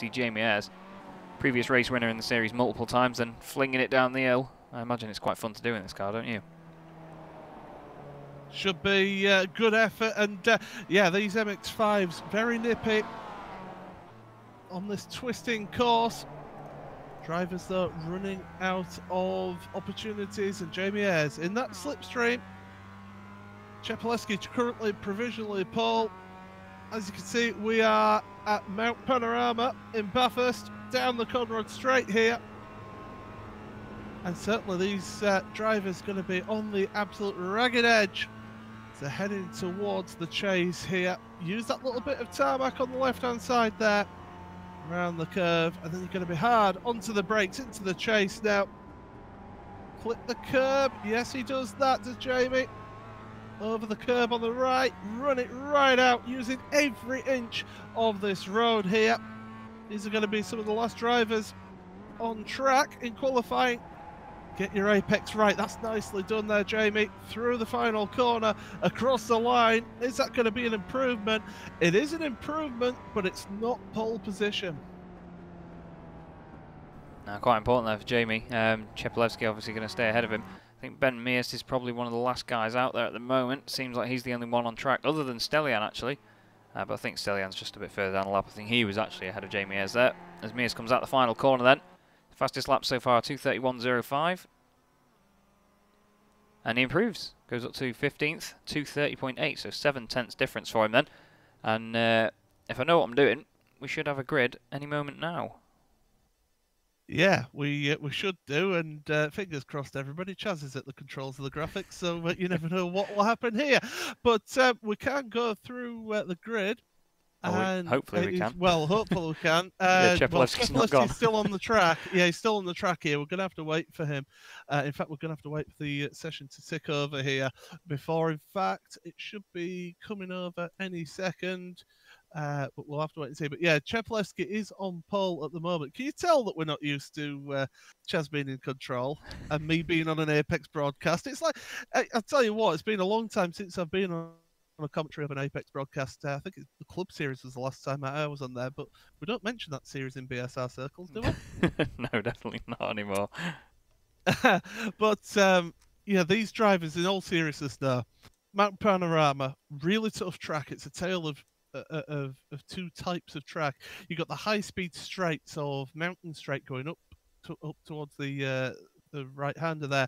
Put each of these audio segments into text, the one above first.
see Jamie Ayres, previous race winner in the series multiple times, then flinging it down the hill. I imagine it's quite fun to do in this car, don't you? Should be good effort, and yeah, these MX-5s very nippy on this twisting course. Drivers though running out of opportunities, and Jamie Ayres in that slipstream. Czepeleski currently provisionally pole. As you can see, we are at Mount Panorama in Bathurst, down the Conrod Straight here. And certainly these drivers going to be on the absolute ragged edge. They're heading towards the chase here. Use that little bit of tarmac on the left-hand side there, around the curve, and then you're going to be hard onto the brakes, into the chase now. Clip the curb. Yes, he does that, does Jamie. Over the curb on the right, run it right out, using every inch of this road here. These are going to be some of the last drivers on track in qualifying. Get your apex right. That's nicely done there, Jamie. Through the final corner, across the line. Is that going to be an improvement? It is an improvement, but it's not pole position. Quite important there for Jamie. Czepeleski obviously going to stay ahead of him. I think Ben Mears is probably one of the last guys out there at the moment. Seems like he's the only one on track, other than Stelian actually. But I think Stelian's just a bit further down the lap. I think he was actually ahead of Jamie Ayres there. As Mears comes out the final corner then. Fastest lap so far, 2:31.05. And he improves. Goes up to 15th, 2:30.8, so 7 tenths difference for him then. And if I know what I'm doing, we should have a grid any moment now. Yeah, we should do, and fingers crossed, everybody. Chaz is at the controls of the graphics, so you never know what will happen here. But we can go through the grid. And hopefully we can. Well, hopefully we can. Yeah, Czepeleski's not gone. He's still on the track. Yeah, he's still on the track here. We're going to have to wait for him. In fact, we're going to have to wait for the session to tick over here before, in fact, it should be coming over any second. But we'll have to wait and see. But yeah, Czepeleski is on pole at the moment. Can you tell that we're not used to Chaz being in control and me being on an Apex broadcast? It's like, I'll tell you what, it's been a long time since I've been on a commentary of an Apex broadcast. I think the Club Series was the last time I was on there, but we don't mention that series in BSR circles, do we? No, definitely not anymore. But yeah, these drivers, in all seriousness now, Mount Panorama, really tough track. It's a tale of two types of track. You've got the high-speed straights of Mountain Straight going up towards the right-hander there.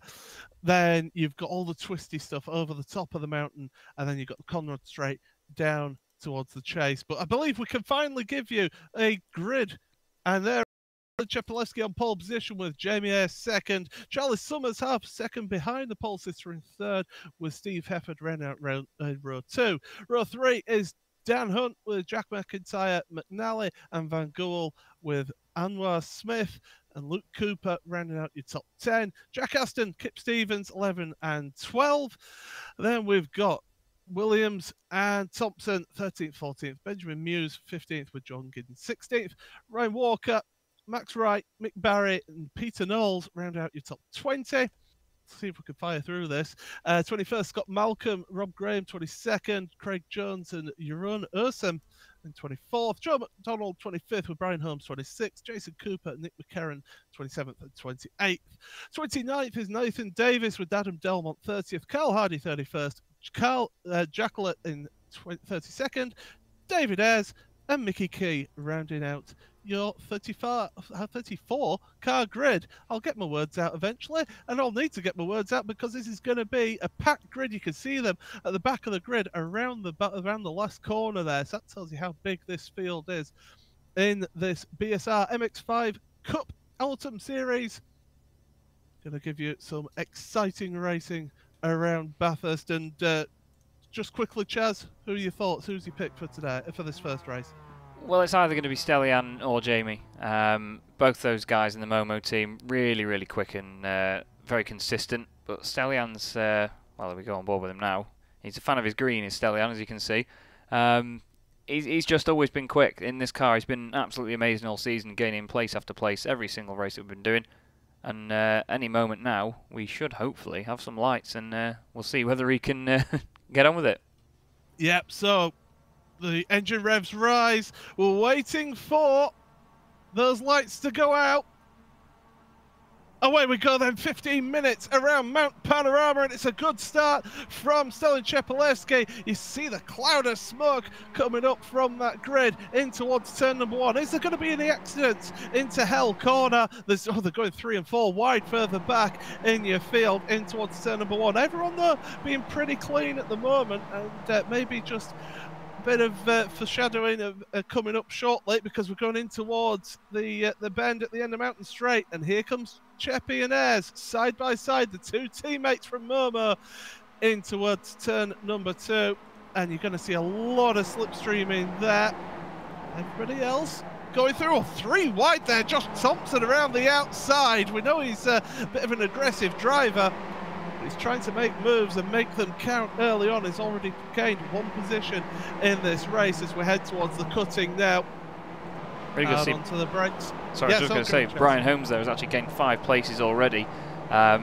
Then you've got all the twisty stuff over the top of the mountain, and then you've got the Conrod Straight down towards the chase. But I believe we can finally give you a grid, and there Czepeleski on pole position with Jamie Ayres second. Charlie Summers half second behind the pole sitter in third, with Steve Hefford running out row 2. Row 3 is Dan Hunt with Jack McIntyre, McNally, and Van Gool with Anwar Smith, and Luke Cooper rounding out your top 10. Jack Aston, Kip Stevens, 11 and 12. Then we've got Williams and Thompson, 13th, 14th. Benjamin Muse, 15th, with John Giddens, 16th. Ryan Walker, Max Wright, Mick Barry, and Peter Knowles round out your top 20. Let's see if we can fire through this. 21st, Scott Malcolm, Rob Graham, 22nd, Craig Jones and Jeroen Ursum, and 24th. Joe McDonald, 25th, with Brian Holmes, 26th. Jason Cooper and Nick McCarron, 27th and 28th. 29th is Nathan Davis with Adam Delmont, 30th. Carl Hardy, 31st. Carl Jacqueline in 32nd. David Ayres and Mickey Key rounding out your 34 car grid. I'll get my words out eventually, and I'll need to get my words out because this is going to be a packed grid. You can see them at the back of the grid around the last corner there. So that tells you how big this field is in this BSR MX5 Cup Autumn Series. Going to give you some exciting racing around Bathurst. And just quickly, Chaz, who are your thoughts? Who's your pick for today, for this first race? Well, it's either going to be Stelian or Jamie. Both those guys in the Momo team, really, really quick and very consistent. But Stelian's, well, we go on board with him now. He's a fan of his green, is Stelian, as you can see. He's just always been quick in this car. He's been absolutely amazing all season, gaining place after place every single race that we've been doing. And any moment now, we should hopefully have some lights, and we'll see whether he can get on with it. Yep, so the engine revs rise. We're waiting for those lights to go out. Away we go then, 15 minutes around Mount Panorama, and it's a good start from Stellan Chepelewski. You see the cloud of smoke coming up from that grid in towards turn number 1. Is there going to be any accidents into Hell Corner? They're going 3 and 4 wide further back in your field in towards turn number 1. Everyone though being pretty clean at the moment, and maybe just bit of foreshadowing of coming up shortly, because we're going in towards the bend at the end of Mountain Straight, and here comes Cheppy and Ayres side by side, the two teammates from Momo, in towards turn number 2, and you're going to see a lot of slipstreaming there. Everybody else going through, 3 wide there. Josh Thompson around the outside. We know he's a bit of an aggressive driver. He's trying to make moves and make them count early on. He's already gained 1 position in this race as we head towards the cutting now. Really good to see. Onto the brakes. Sorry, I was just going to say, Brian Holmes there has actually gained 5 places already.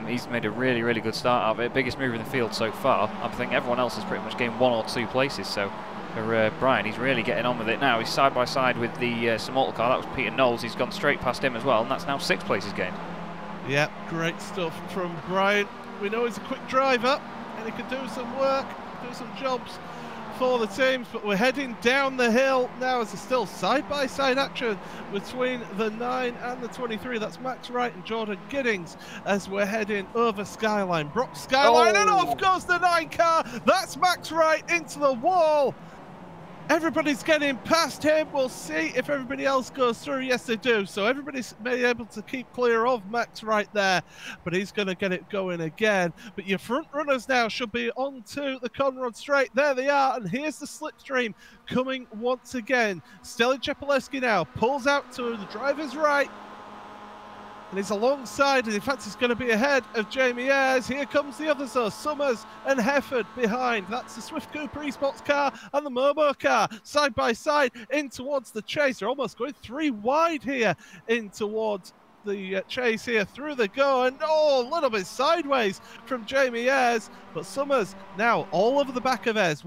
He's made a really, really good start out of it. Biggest mover in the field so far. I think everyone else has pretty much gained 1 or 2 places. So for Brian, he's really getting on with it now. He's side by side with the Simulta car. That was Peter Knowles. He's gone straight past him as well, and that's now 6 places gained. Yeah, great stuff from Brian. We know he's a quick driver and he can do some work, do some jobs for the teams, but we're heading down the hill now as there's still side-by-side action between the 9 and the 23. That's Max Wright and Jordan Giddings as we're heading over Skyline. Brock Skyline, and off goes the 9 car. That's Max Wright into the wall. Everybody's getting past him. We'll see if everybody else goes through. Yes, they do. So everybody's able to keep clear of Max right there, but he's going to get it going again. But your front runners now should be onto the Conrod Straight. There they are, and here's the slipstream coming once again. Stellan Chepelewski now pulls out to the driver's right, and he's alongside, and in fact he's going to be ahead of Jamie Ayres. Here comes the others though, Summers and Hefford behind. That's the Swift Cooper Esports car and the Momo car side by side in towards the chase. They're almost going 3 wide here in towards the chase here. Through the go, and a little bit sideways from Jamie Ayres, but Summers now all over the back of Ayres.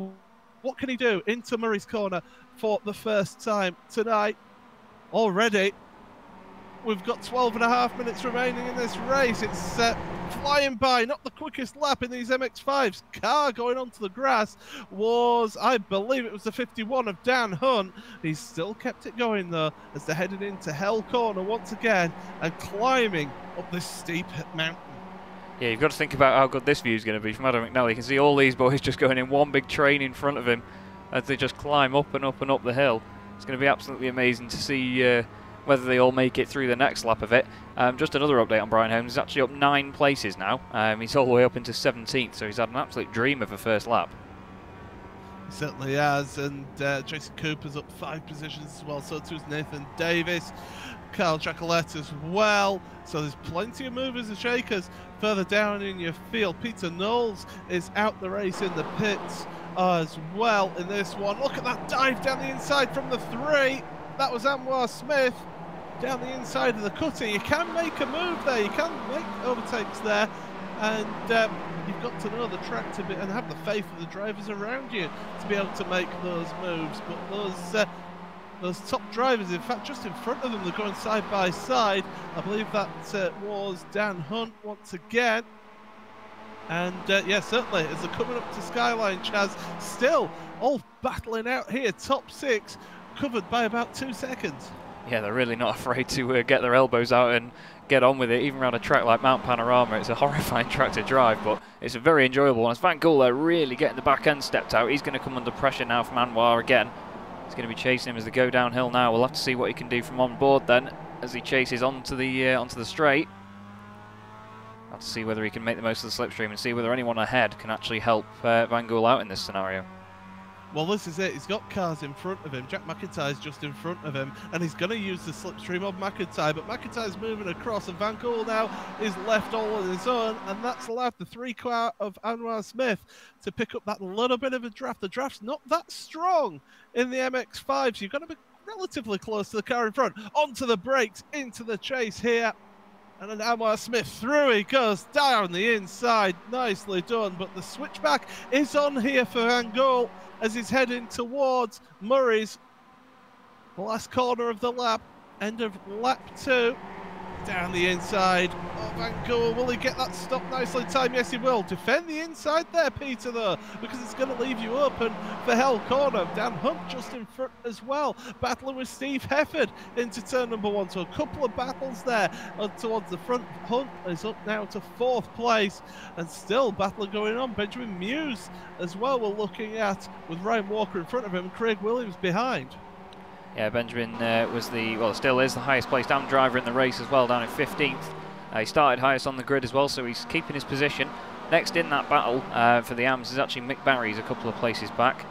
What can he do into Murray's Corner for the first time tonight? Already we've got 12.5 minutes remaining in this race. It's flying by, not the quickest lap in these MX-5s. Car going onto the grass was, I believe it was the 51 of Dan Hunt. He's still kept it going though as they're headed into Hell Corner once again and climbing up this steep mountain. Yeah, you've got to think about how good this view is going to be from Adam McNally. You can see all these boys just going in one big train in front of him as they just climb up and up and up the hill. It's going to be absolutely amazing to see whether they all make it through the next lap of it. Just another update on Brian Holmes. He's actually up 9 places now. He's all the way up into 17th, so he's had an absolute dream of a first lap. He certainly has, and Jason Cooper's up 5 positions as well, so too is Nathan Davis, Carl Jacolette as well. So there's plenty of movers and shakers further down in your field. Peter Knowles is out the race in the pits as well in this one. Look at that dive down the inside from the 3. That was Anwar Smith down the inside of the cutter. You can make a move there, you can make overtakes there, and you've got to know the track to be, and have the faith of the drivers around you to be able to make those moves. But those top drivers, in fact, just in front of them, they're going side by side. I believe that was Dan Hunt once again. And yeah, certainly as they're coming up to Skyline, Chaz, still all battling out here, top 6 covered by about 2 seconds. Yeah, they're really not afraid to get their elbows out and get on with it, even around a track like Mount Panorama. It's a horrifying track to drive, but it's a very enjoyable one. As Van Gool there really getting the back end stepped out, he's going to come under pressure now from Anwar again. He's going to be chasing him as they go downhill now. We'll have to see what he can do from on board then as he chases onto the straight. Have to see whether he can make the most of the slipstream and see whether anyone ahead can actually help Van Gool out in this scenario. Well, this is it. He's got cars in front of him. Jack McIntyre's just in front of him, and he's going to use the slipstream of McIntyre, but McIntyre's moving across, and Van Gool now is left all on his own, and that's allowed the 3 car of Anwar Smith to pick up that little bit of a draft. The draft's not that strong in the MX-5, so you've got to be relatively close to the car in front. Onto the brakes, into the chase here. And then Anwar Smith, through he goes, down the inside, nicely done. But the switchback is on here for Van Gool as he's heading towards Murray's, the last corner of the lap. End of lap 2. Down the inside. Oh, Van Gool, will he get that stop nicely in time? Yes, he will. Defend the inside there, Peter, though, because it's going to leave you open for Hell Corner. Dan Hunt just in front as well, battling with Steve Hefford into turn number 1. So a couple of battles there towards the front. Hunt is up now to 4th place, and still battle going on. Benjamin Muse as well we're looking at, with Ryan Walker in front of him and Craig Williams behind. Yeah, Benjamin was still is the highest placed AM driver in the race as well, down in 15th. He started highest on the grid as well, so he's keeping his position. Next in that battle for the AMs is actually Mick Barry. He's a couple of places back.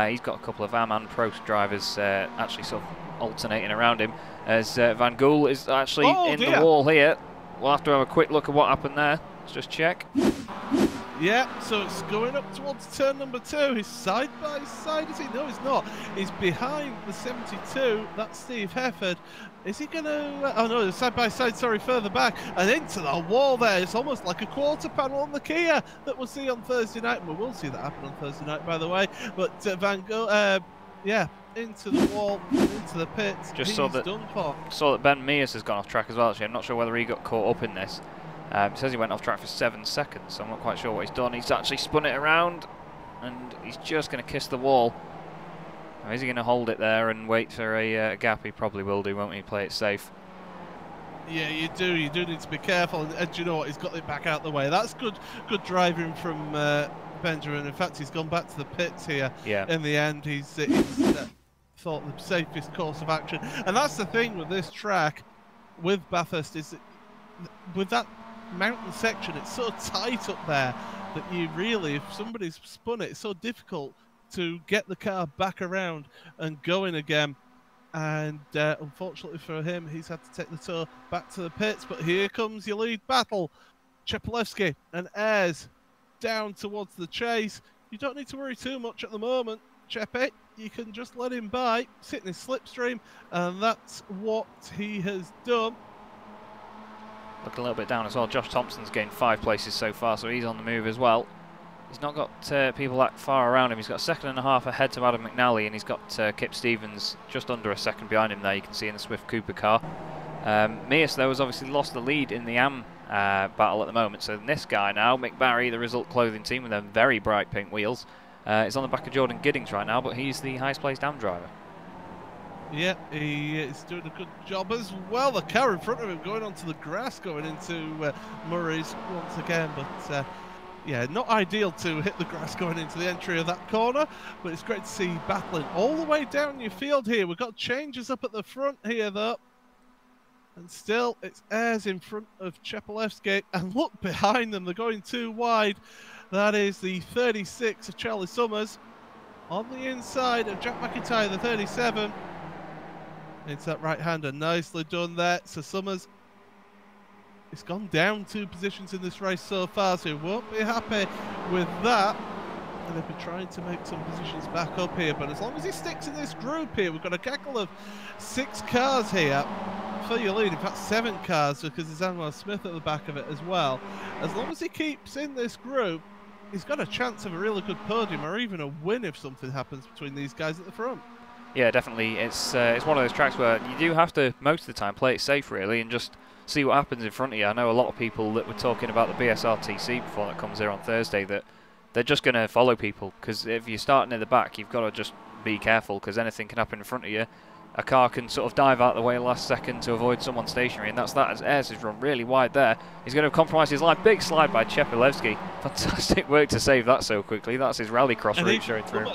He's got a couple of AM and Pro drivers actually sort of alternating around him, as Van Gool is actually the wall here. We'll have to have a quick look at what happened there. Let's just check. Yeah, so it's going up towards turn number 2. He's side by side, is he? No, he's not. He's behind the 72. That's Steve Hefford. Is he going to... oh, no, side by side, sorry, further back. And into the wall there. It's almost like a quarter panel on the Kia that we'll see on Thursday night. We will see that happen on Thursday night, by the way. But Van Gogh, yeah, into the wall, into the pits. Just saw that Ben Mears has gone off track as well, actually. I'm not sure whether he got caught up in this. It says he went off track for 7 seconds, so I'm not quite sure what he's done. He's actually spun it around, and he's just going to kiss the wall. Now, is he going to hold it there and wait for a gap? He probably will do, won't he? Play it safe. Yeah, you do. You do need to be careful, and do you know what? He's got it back out the way. That's good driving from Benjamin. In fact, he's gone back to the pits here. Yeah. In the end, he's thought the safest course of action, and that's the thing with this track, with Bathurst, is that with that mountain section, it's so tight up there that you really, if somebody's spun it, it's so difficult to get the car back around and going again. And unfortunately for him, he's had to take the tour back to the pits. But here comes your lead battle. Chepalewski and Ayres down towards the chase. You don't need to worry too much at the moment, Chepe. You can just let him by, sit in his slipstream, and that's what he has done. Looking a little bit down as well. Josh Thompson's gained 5 places so far, so he's on the move as well. He's not got people that far around him. He's got a second and a half ahead to Adam McNally, and he's got Kip Stevens just under a second behind him there. You can see in the Swift Cooper car. Mears, though, has obviously lost the lead in the AM battle at the moment. So this guy now, Mick Barry, the Result Clothing team with them very bright pink wheels, is on the back of Jordan Giddings right now, but he's the highest placed AM driver. Yeah, he is doing a good job as well. The car in front of him going onto the grass, going into Murray's once again. But yeah, not ideal to hit the grass going into the entry of that corner. But it's great to see battling all the way down your field here. We've got changes up at the front here, though. And still, it's Ayres in front of Chepalewski. And look behind them, they're going too wide. That is the 36 of Charlie Summers. On the inside of Jack McIntyre, the 37. It's that right-hander, nicely done there. So Summers, it's gone down 2 positions in this race so far, so he won't be happy with that. And they've been trying to make some positions back up here, but as long as he sticks in this group here, we've got a gaggle of 6 cars here for your lead. In fact, 7 cars, because there's Anwar Smith at the back of it as well. As long as he keeps in this group, he's got a chance of a really good podium, or even a win if something happens between these guys at the front. Yeah, definitely. It's one of those tracks where you do have to, most of the time, play it safe, really, and just see what happens in front of you. I know a lot of people that were talking about the BSR TC before that comes here on Thursday, that they're just going to follow people, because if you're starting at the back, you've got to just be careful, because anything can happen in front of you. A car can sort of dive out the way last second to avoid someone stationary, and that's that, as Ayres has run really wide there. He's going to compromise his line. Big slide by Chepalewski. Fantastic work to save that so quickly. That's his rallycross route showing through.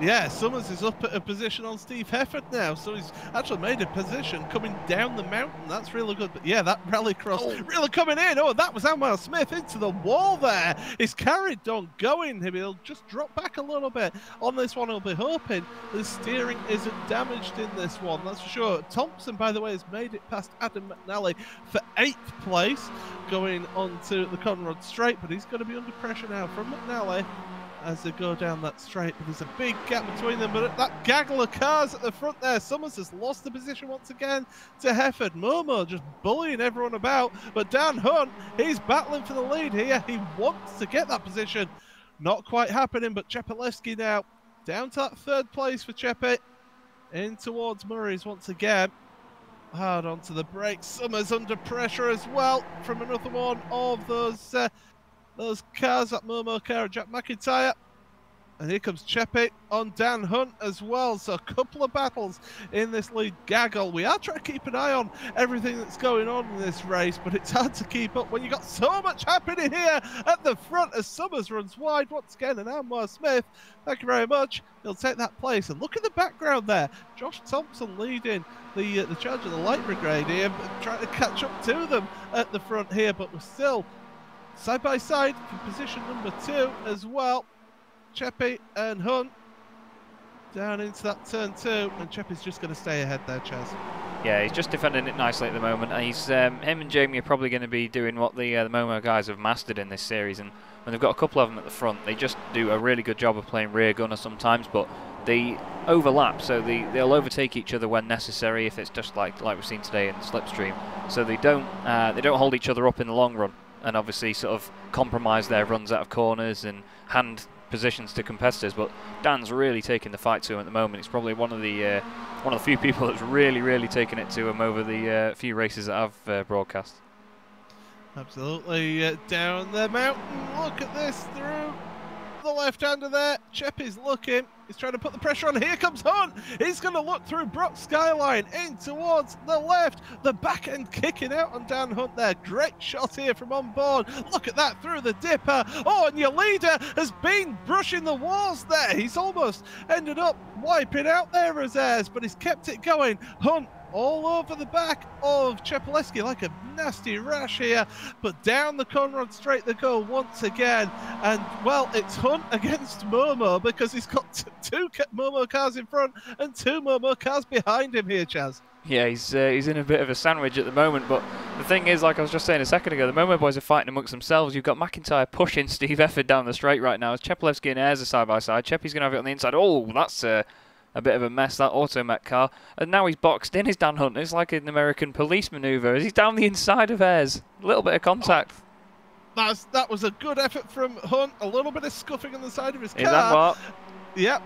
Yeah, Summers is up at a position on Steve Hefford now, so he's actually made a position coming down the mountain. That's really good. But yeah, that rallycross really coming in. Oh, that was Anwar Smith into the wall there. He's carried on going. He'll just drop back a little bit on this one. He'll be hoping the steering isn't damaged in this one, that's for sure. Thompson, by the way, has made it past Adam McNally for 8th place, going on to the Conrad Straight, but he's going to be under pressure now from McNally as they go down that straight, but there's a big gap between them. But that gaggle of cars at the front there, Summers has lost the position once again to Hefford. Momo just bullying everyone about, but Dan Hunt, he's battling for the lead here. He wants to get that position. Not quite happening, but Chepalewski now down to that 3rd place for Chepe, in towards Murray's once again. hard onto the brakes. Summers under pressure as well from another one of those cars, that Momo car of Jack McIntyre. And here comes Cheppy on Dan Hunt as well. So a couple of battles in this lead gaggle. We are trying to keep an eye on everything that's going on in this race, but it's hard to keep up when you've got so much happening here at the front as Summers runs wide once again. And Anwar Smith, thank you very much, he'll take that place. And look at the background there. Josh Thompson leading the charge of the Light Brigade here, trying to catch up to them at the front here, but we're still side by side for position number 2 as well. Cheppy and Hunt down into that turn 2, and Cheppy's just going to stay ahead there, Chaz. Yeah, he's just defending it nicely at the moment. And he's him and Jamie are probably going to be doing what the Momo guys have mastered in this series, and when they've got a couple of them at the front, they just do a really good job of playing rear gunner sometimes, but they overlap, so they'll overtake each other when necessary if it's just like we've seen today in the slipstream. So they don't hold each other up in the long run, and obviously sort of compromise their runs out of corners and hand positions to competitors. But Dan's really taking the fight to him at the moment. He's probably one of the few people that's really taken it to him over the few races that I've broadcast. Absolutely. Down the mountain, look at this, through the left-hander there. Cheppy's looking, he's trying to put the pressure on. Here comes Hunt, he's going to look through Brock Skyline in towards the left. The back end kicking out on Dan Hunt there. Great shot here from on board. Look at that through the dipper. Oh, and your leader has been brushing the walls there. He's almost ended up wiping out their reserves, but he's kept it going. Hunt all over the back of Chepelewski like a nasty rash here, but down the Conrad straight they go once again. And well, it's Hunt against Momo, because he's got two Momo cars in front and 2 Momo cars behind him here, Chaz. Yeah, he's in a bit of a sandwich at the moment, but the thing is, like I was just saying a second ago, the Momo boys are fighting amongst themselves. You've got McIntyre pushing Steve Efford down the straight right now as Chepelewski and Ayres are side by side. Cheppy's going to have it on the inside. Oh, that's a bit of a mess, that Automech car. And now he's boxed in, is Dan Hunt. It's like an American police manoeuvre. He's down the inside of Ayres. A little bit of contact. Oh, that was a good effort from Hunt. A little bit of scuffing on the side of his car. Is that what? Yep.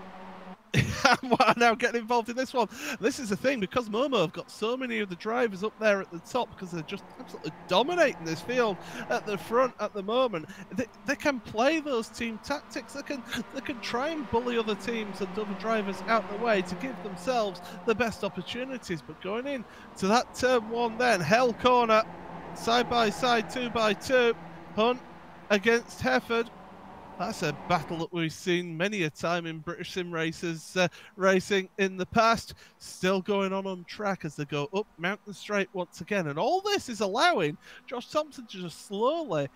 Now getting involved in this one. This is the thing, because Momo have got so many of the drivers up there at the top, because they're just absolutely dominating this field at the front at the moment. They can play those team tactics. They can try and bully other teams and other drivers out the way to give themselves the best opportunities. But going in to that turn 1 then, hell corner, side by side, 2 by 2, Hunt against Hefford. That's a battle that we've seen many a time in British sim races racing in the past. Still going on track as they go up Mountain Straight once again. And all this is allowing Josh Thompson to just slowly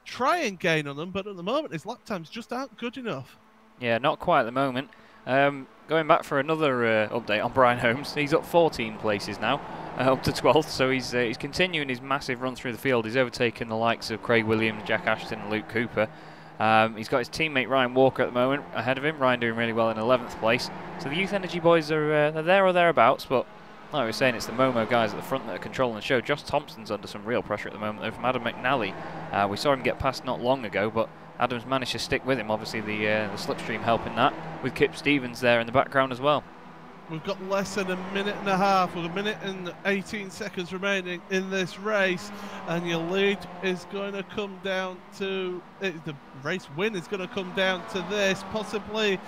try and gain on them. But at the moment, his lap times just aren't good enough. Yeah, not quite at the moment. Going back for another update on Brian Holmes. He's up 14 places now, up to 12th. So he's continuing his massive run through the field. He's overtaken the likes of Craig Williams, Jack Ashton and Luke Cooper. He's got his teammate Ryan Walker at the moment ahead of him. Ryan doing really well in 11th place. So the Youth Energy boys are they're there or thereabouts, but like we were saying, it's the Momo guys at the front that are controlling the show. Josh Thompson's under some real pressure at the moment, though, from Adam McNally. We saw him get past not long ago, but Adam's managed to stick with him. Obviously, the slipstream helping that, with Kip Stevens there in the background as well. We've got less than a minute and a half, with a minute and 18 seconds remaining in this race, and your lead is going to come down to the race win is going to come down to this, possibly.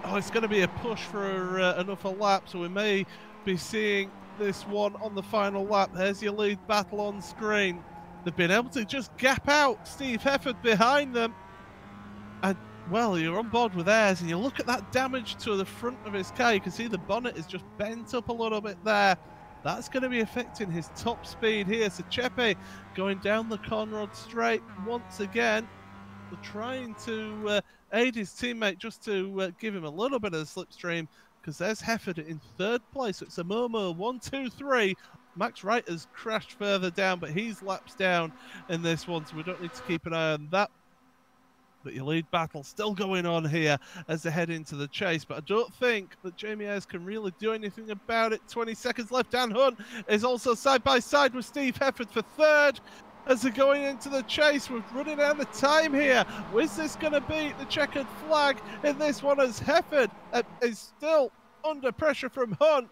Oh, it's going to be a push for another lap, so we may be seeing this one on the final lap. There's your lead battle on screen. They've been able to just gap out Steve Hefford behind them, and well, you're on board with Ayres, and you look at that damage to the front of his car. You can see the bonnet is just bent up a little bit there. That's going to be affecting his top speed here. So Cheppy going down the Conrad straight once again, trying to aid his teammate just to give him a little bit of the slipstream, because there's Hefford in 3rd place. So it's a Momo 1, 2, 3. Max Wright has crashed further down, but he's laps down in this one, so we don't need to keep an eye on that. But your lead battle still going on here as they head into the chase. But I don't think that Jamie Ayres can really do anything about it. 20 seconds left. Dan Hunt is also side by side with Steve Hefford for 3rd as they're going into the chase. We're running out of time here. Is this going to be the checkered flag in this one, as Hefford is still under pressure from Hunt?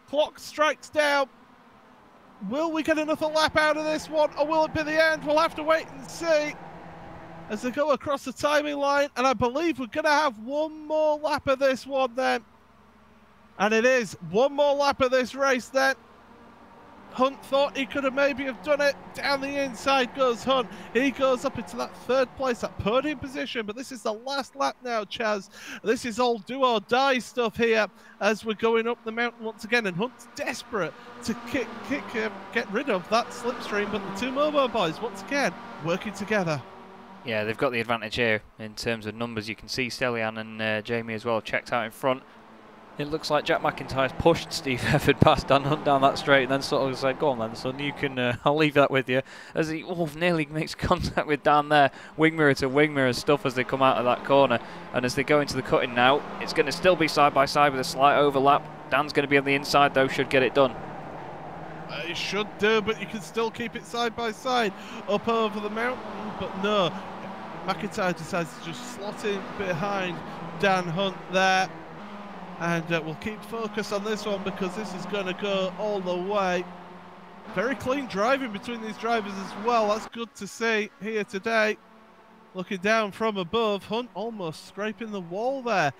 Clock strikes down. Will we get another lap out of this one, or will it be the end? We'll have to wait and see as they go across the timing line. And I believe we're going to have one more lap of this one then. And it is one more lap of this race then. Hunt thought he could have maybe have done it. Down the inside goes Hunt. He goes up into that third place, that podium position. But this is the last lap now, Chaz. This is all do or die stuff here as we're going up the mountain once again. And Hunt's desperate to get rid of that slipstream. But the two Momo boys, once again, working together. Yeah, they've got the advantage here in terms of numbers. You can see Stellian and Jamie as well checked out in front. It looks like Jack McIntyre's pushed Steve Hefford past Dan Hunt down that straight and then sort of said, go on then, son, you can, I'll leave that with you. As he nearly makes contact with Dan there, wing mirror to wing mirror stuff as they come out of that corner. And as they go into the cutting now, it's going to still be side by side with a slight overlap. Dan's going to be on the inside though, should get it done. He should do, but you can still keep it side by side up over the mountain. But no, McIntyre decides to just slot in behind Dan Hunt there. And we'll keep focus on this one because this is going to go all the way. Very clean driving between these drivers as well. That's good to see here today. Looking down from above, Hunt almost scraping the wall there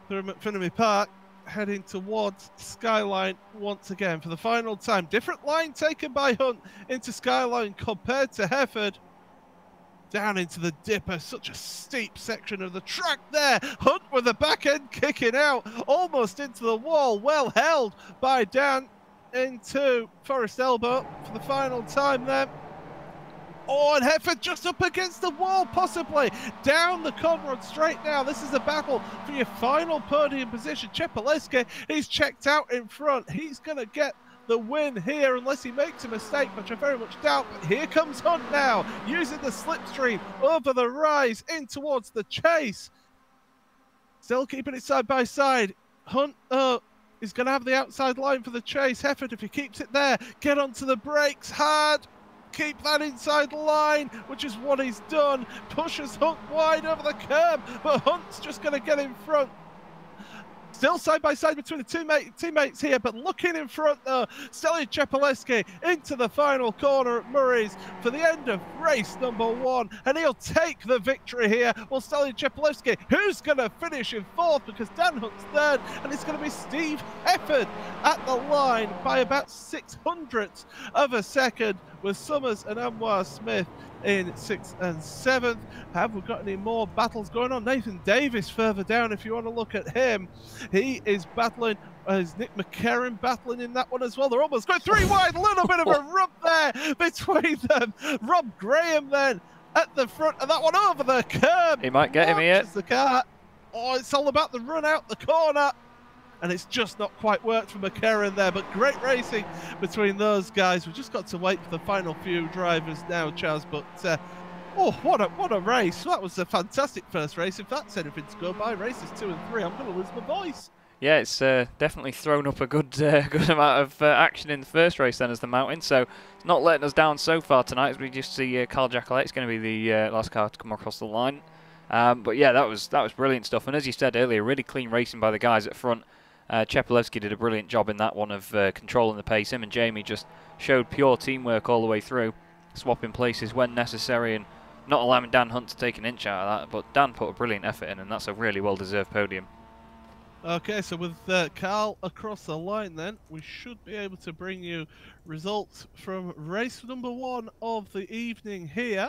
through McPhillamy Park, heading towards Skyline once again for the final time. Different line taken by Hunt into Skyline compared to Hefford. Down into the dipper, such a steep section of the track there. Hunt with the back end kicking out, almost into the wall. Well held by Dan into Forest Elbow for the final time there. Oh, and Hefford just up against the wall, possibly. Down the Conrad straight now. This is a battle for your final podium position. Chepaleski, he's checked out in front. He's going to get the win here unless he makes a mistake, which I very much doubt. But here comes Hunt now, using the slipstream over the rise in towards the chase. Still keeping it side by side. Hunt is going to have the outside line for the chase. Hefford, if he keeps it there, get onto the brakes hard. Keep that inside line, which is what he's done. Pushes Hunt wide over the curb, but Hunt's just going to get in front. Still side by side between the teammates here, but looking in front though, Stelian Chepaleski into the final corner at Murray's for the end of race number 1, and he'll take the victory here. Well, Stelian Chepaleski, who's going to finish in 4th because Dan Hunt's 3rd, and it's going to be Steve Hefford at the line by about 600ths of a second, with Summers and Anwar Smith in 6th and 7th. Have we got any more battles going on? Nathan Davis further down, if you want to look at him. He is battling, is Nick McCarron battling in that one as well? They're almost going 3 wide, a little bit of a rub there between them. Rob Graham then at the front, and that one over the curb. He might get him here. The car. Oh, it's all about the run out the corner. And it's just not quite worked for McCarron there, but great racing between those guys. We've just got to wait for the final few drivers now, Chaz, but oh, what a race. That was a fantastic first race. If that's anything to go by, races 2 and 3, I'm going to lose my voice. Yeah, it's definitely thrown up a good good amount of action in the first race then as the mountain, so it's not letting us down so far tonight as we just see Carl Jacquelette's going to be the last car to come across the line. But yeah, that was brilliant stuff, and as you said earlier, really clean racing by the guys at front. Chepalevsky did a brilliant job in that one of controlling the pace. Him and Jamie just showed pure teamwork all the way through, swapping places when necessary and not allowing Dan Hunt to take an inch out of that. But Dan put a brilliant effort in, and that's a really well-deserved podium. Okay, so with Carl across the line then, we should be able to bring you results from race number 1 of the evening here.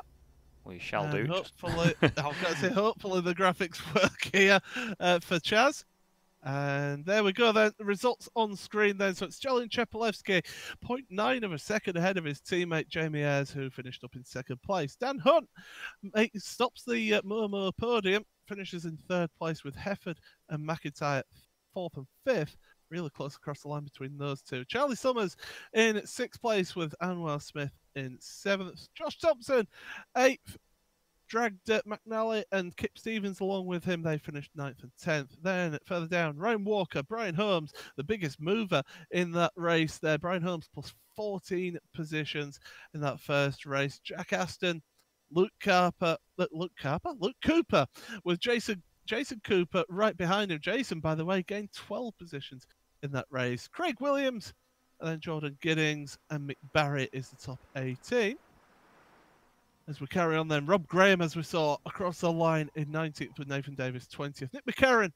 We shall do. Hopefully, I was going to say, hopefully the graphics work here for Chaz. And there we go then, the results on screen then. So it's Jelen Chepalevsky, 0.9 of a second ahead of his teammate Jamie Ayres, who finished up in 2nd place. Dan Hunt stops the Momo podium, finishes in 3rd place with Hefford and McIntyre 4th and 5th. Really close across the line between those two. Charlie Summers in 6th place with Anwar Smith in 7th. Josh Thompson, 8th. Dragged McNally and Kip Stevens along with him. They finished 9th and 10th. Then further down, Ryan Walker, Brian Holmes, the biggest mover in that race there. Brian Holmes plus 14 positions in that first race. Jack Aston, Luke Cooper with Jason Cooper right behind him. Jason, by the way, gained 12 positions in that race. Craig Williams, and then Jordan Giddings and Mick Barrett is the top 18. As we carry on then, Rob Graham, as we saw, across the line in 19th with Nathan Davis 20th. Nick McCarron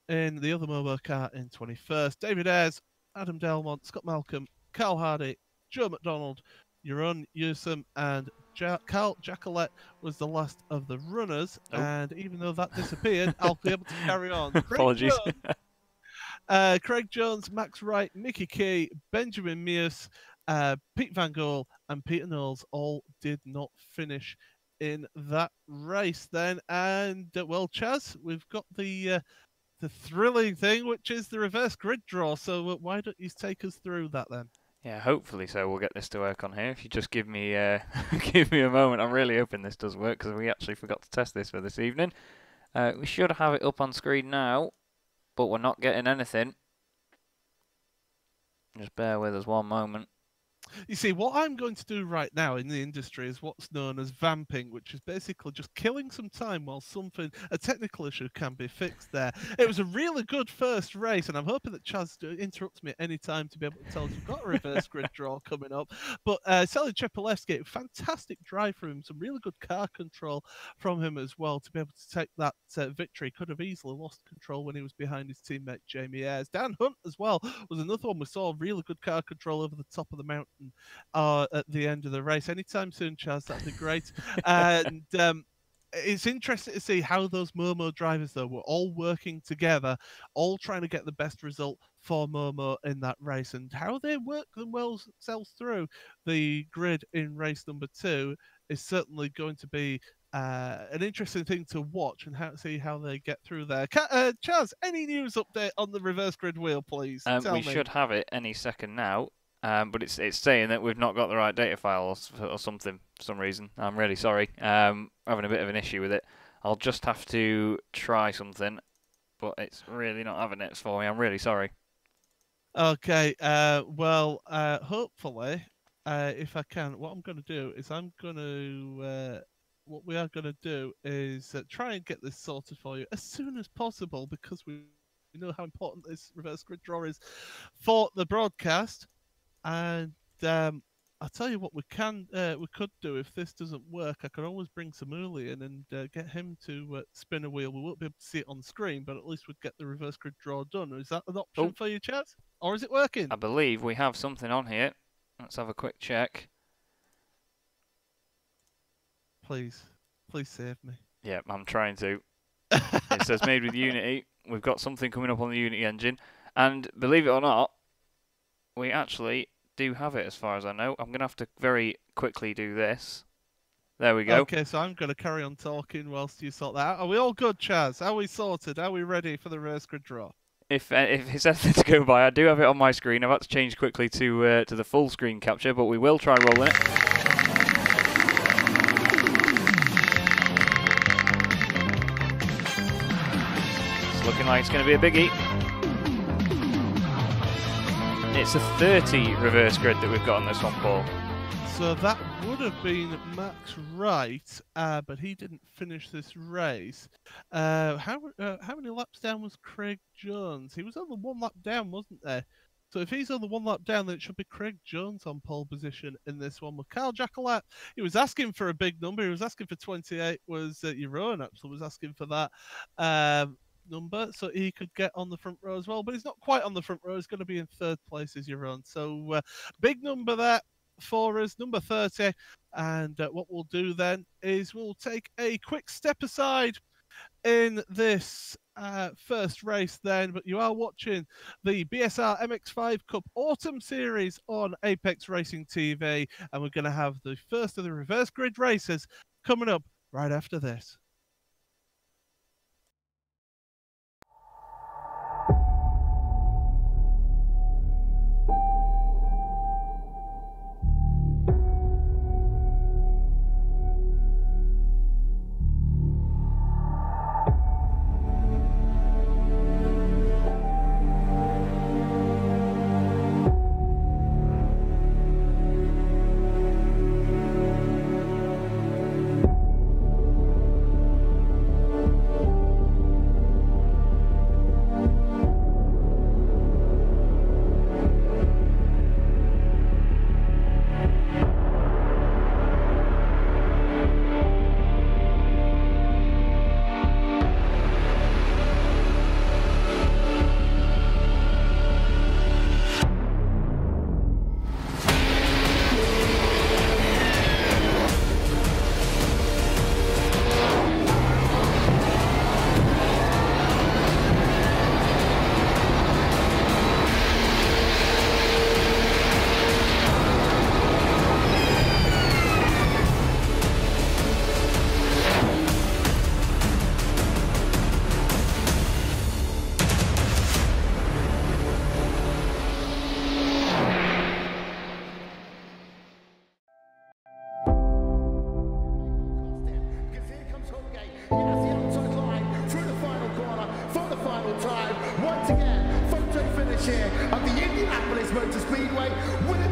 in the other Momo car in 21st. David Ayres, Adam Delmont, Scott Malcolm, Carl Hardy, Joe McDonald, Jeroen Newsom, and Carl Jacquelet was the last of the runners. Oh. And even though that disappeared, I'll be able to carry on. Apologies. Craig Jones, Max Wright, Mickey Key, Benjamin Mears, Pete Van Gool, and Peter Knowles all did not finish in that race then. And well, Chaz, we've got the thrilling thing, which is the reverse grid draw. So why don't you take us through that then? Yeah, hopefully so. We'll get this to work on here. If you just give me give me a moment, I'm really hoping this does work because we actually forgot to test this for this evening. We should have it up on screen now, but we're not getting anything. Just bear with us one moment. You see, what I'm going to do right now in the industry is what's known as vamping, which is basically just killing some time while a technical issue can be fixed there. It was a really good first race, and I'm hoping that Chaz interrupts me at any time to be able to tell us we've got a reverse grid draw coming up. But Sally Chepelewski, fantastic drive from him, some really good car control from him as well to be able to take that victory. Could have easily lost control when he was behind his teammate Jamie Ayres. Dan Hunt as well was another one we saw, really good car control over the top of the mountain at the end of the race. Anytime soon, Chaz, that'd be great. And it's interesting to see how those Momo drivers, though, were all working together, all trying to get the best result for Momo in that race, and how they work themselves through the grid in race number 2 is certainly going to be an interesting thing to watch and see how they get through there. Chaz, any news update on the reverse grid wheel, please? We should have it any second now. But it's saying that we've not got the right data file or something for some reason. I'm really sorry. Having a bit of an issue with it. I'll just have to try something, but it's really not having it for me. I'm really sorry. Okay. Well, hopefully, if I can, what I'm going to do is what we are going to do is try and get this sorted for you as soon as possible, because we know how important this reverse grid draw is for the broadcast. And I'll tell you what we could do if this doesn't work. I could always bring Samuli in and get him to spin a wheel. We won't be able to see it on screen, but at least we'd get the reverse grid draw done. Is that an option for you, Chaz? Or is it working? I believe we have something on here. Let's have a quick check. Please save me. Yeah, I'm trying to. It says made with Unity. We've got something coming up on the Unity engine. And believe it or not, we actually do have it as far as I know. I'm going to have to very quickly do this. There we go. Okay, so I'm going to carry on talking whilst you sort that out. Are we all good, Chaz? Are we sorted? Are we ready for the reverse grid draw? If it's anything to go by, I do have it on my screen. I've had to change quickly to the full screen capture, but we will try rolling it. It's looking like it's going to be a biggie. It's a 30 reverse grid that we've got on this one, Paul. So that would have been Max Wright, but he didn't finish this race. How many laps down was Craig Jones? He was only 1 lap down, wasn't there? So if he's only 1 lap down, then it should be Craig Jones on pole position in this one. With Carl Jacquelet, he was asking for a big number. He was asking for 28. Was Jeroen actually was asking for that number, so he could get on the front row as well, but he's not quite on the front row. He's going to be in 3rd place as Jeroen. So big number there for us, number 30. And what we'll do then is we'll take a quick step aside in this first race then, but you are watching the BSR MX5 Cup Autumn Series on Apex Racing TV, and we're going to have the first of the reverse grid races coming up right after this. chair of the Indianapolis Motor Speedway, winner